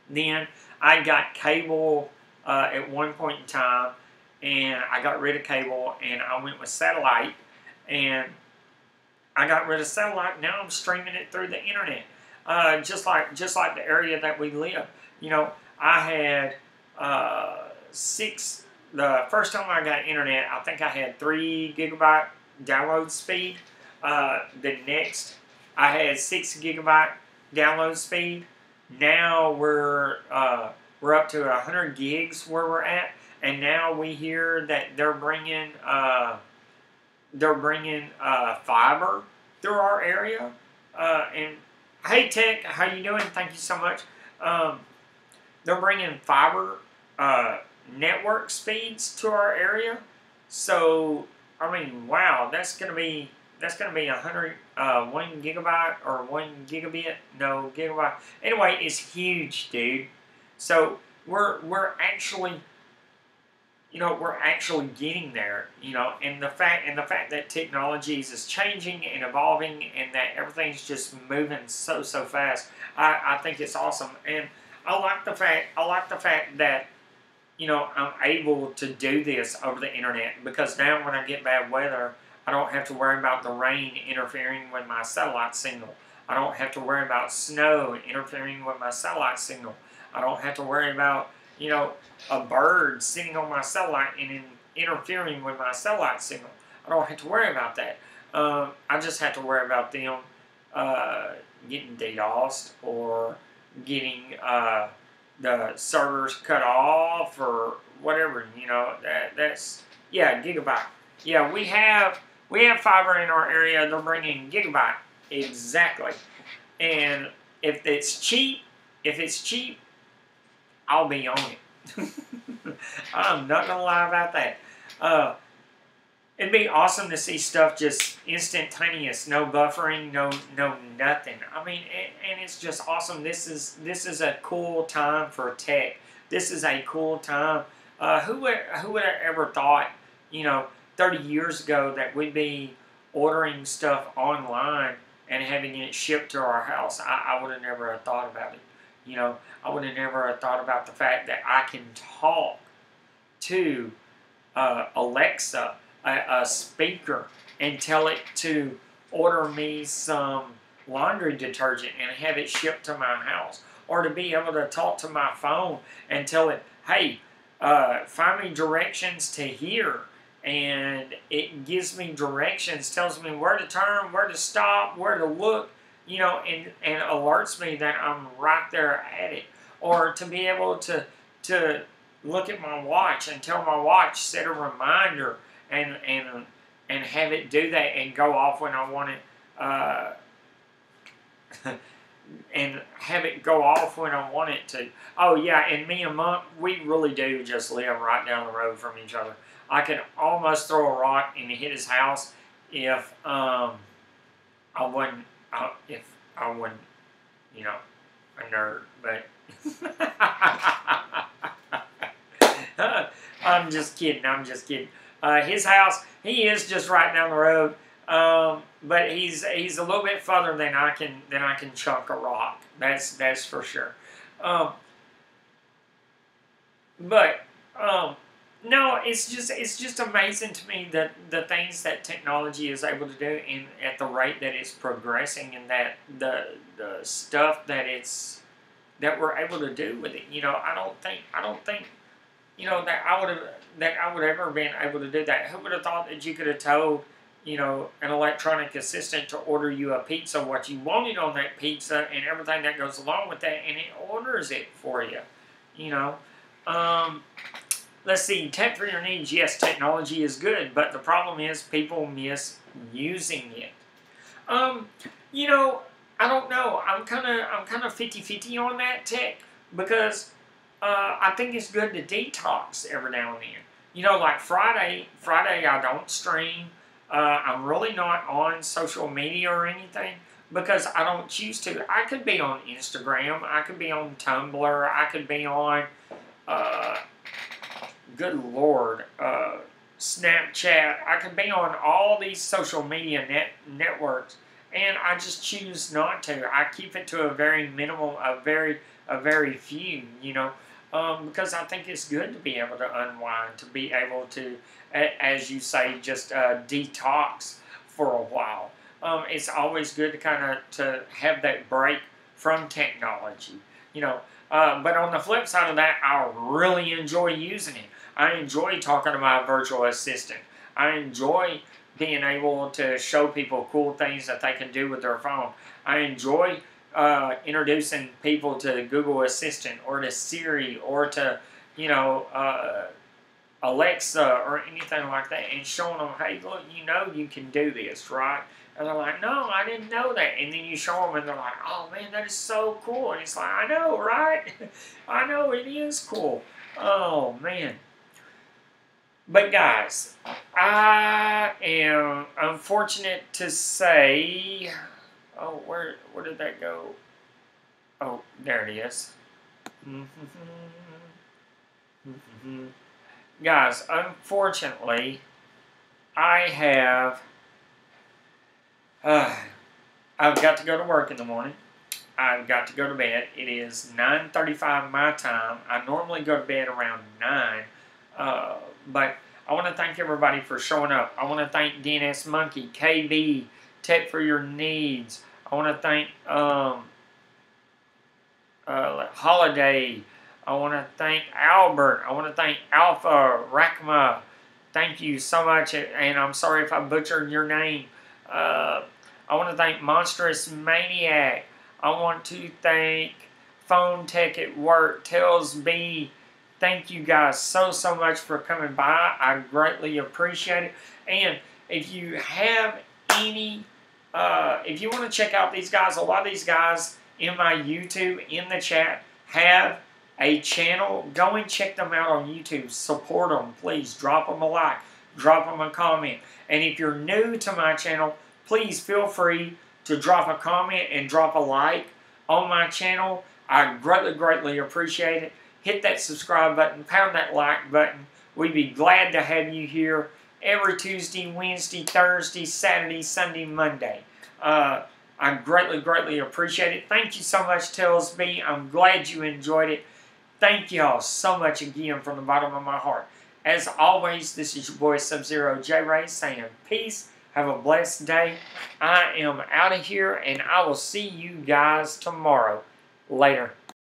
Then I got cable at one point in time, and I got rid of cable, and I went with satellite. And I got rid of satellite. Now I'm streaming it through the internet, just like the area that we live. You know, I had the first time I got internet, I think I had 3 gigabyte download speed. The next, I had 6 gigabyte download speed. Now we're up to 100 gigs where we're at, and now we hear that they're bringing fiber through our area. And hey, Tech, how you doing? Thank you so much. They're bringing fiber network speeds to our area. So I mean, wow, that's gonna be 100 1 gigabyte or 1 gigabit, no gigabyte. Anyway, it's huge, dude. So we're actually, you know, we're actually getting there, you know, and the fact that technologies is changing and evolving, and that everything's just moving so fast. I think it's awesome, and I like the fact that, you know, I'm able to do this over the internet, because now when I get bad weather, I don't have to worry about the rain interfering with my satellite signal. I don't have to worry about snow interfering with my satellite signal. I don't have to worry about, you know, a bird sitting on my satellite and interfering with my satellite signal. I don't have to worry about that. I just have to worry about them getting DDoSed, or getting the servers cut off, or whatever. You know, that's, yeah, gigabyte. Yeah, we have fiber in our area. They're bringing gigabyte, exactly. And if it's cheap, I'll be on it. I'm not gonna lie about that. It'd be awesome to see stuff just instantaneous, no buffering, no nothing. I mean, and it's just awesome. This is a cool time for tech. This is a cool time. Who would have ever thought, you know, 30 years ago, that we'd be ordering stuff online and having it shipped to our house? I would have never have thought about it. You know, I would have never have thought about the fact that I can talk to Alexa, a speaker, and tell it to order me some laundry detergent and have it shipped to my house. Or to be able to talk to my phone and tell it, hey, find me directions to here. And it gives me directions, tells me where to turn, where to stop, where to look, you know, and alerts me that I'm right there at it. Or to be able to look at my watch and tell my watch, set a reminder, and have it do that and go off when I want it, and have it go off when I want it to. Oh yeah, and me and Monk, we really do just live right down the road from each other. I could almost throw a rock and hit his house if I wasn't, you know, a nerd. But I'm just kidding. His house, he is just right down the road, but he's a little bit further than I can chunk a rock. That's for sure. No, it's just amazing to me that the things that technology is able to do, and at the rate that it's progressing, and that the stuff that we're able to do with it. You know, I don't think, you know, that I would ever been able to do that. Who would have thought that you could have told, you know, an electronic assistant to order you a pizza, what you wanted on that pizza, and everything that goes along with that, and it orders it for you. You know. Let's see, tech for your needs. Yes, technology is good, but the problem is people misusing it. You know, I don't know. I'm kind of 50-50 on that tech because I think it's good to detox every now and then. You know, like Friday I don't stream. I'm really not on social media or anything because I don't choose to. I could be on Instagram. I could be on Tumblr. I could be on, good Lord, Snapchat. I could be on all these social media networks, and I just choose not to. I keep it to a very minimum, a very few, you know. Because I think it's good to be able to unwind, to be able to, as you say, just detox for a while. It's always good to to have that break from technology, you know. But on the flip side of that, I really enjoy using it. I enjoy talking to my virtual assistant. I enjoy being able to show people cool things that they can do with their phone. I enjoy introducing people to Google Assistant or to Siri or to, you know, Alexa or anything like that, and showing them, hey, look, you know you can do this, right? And they're like, no, I didn't know that. And then you show them and they're like, oh man, that is so cool. And it's like, I know, right? I know, it is cool. Oh man. But guys, I am unfortunate to say, oh, where did that go? Oh, there it is. Guys, unfortunately, I have, I've got to go to work in the morning. I've got to go to bed. It is 9:35 my time. I normally go to bed around 9. But I want to thank everybody for showing up. I want to thank DNS Monkey, KB, Tech for Your Needs. I want to thank Holiday. I want to thank Albert. I want to thank Alpha Rakma. Thank you so much, and I'm sorry if I butchered your name. I want to thank Monstrous Maniac. I want to thank Phone Tech at Work, Tells B. Thank you guys so much for coming by. I greatly appreciate it. And if you have any, if you want to check out these guys, a lot of these guys in my YouTube, in the chat, have a channel. Go and check them out on YouTube. Support them, please. Drop them a like. Drop them a comment. And if you're new to my channel, please feel free to drop a comment and drop a like on my channel. I greatly appreciate it. Hit that subscribe button, pound that like button. We'd be glad to have you here every Tuesday, Wednesday, Thursday, Saturday, Sunday, Monday. I greatly appreciate it. Thank you so much, Tells B. I'm glad you enjoyed it. Thank y'all so much again from the bottom of my heart. As always, this is your boy Subzerojray saying peace. Have a blessed day. I am out of here, and I will see you guys tomorrow. Later.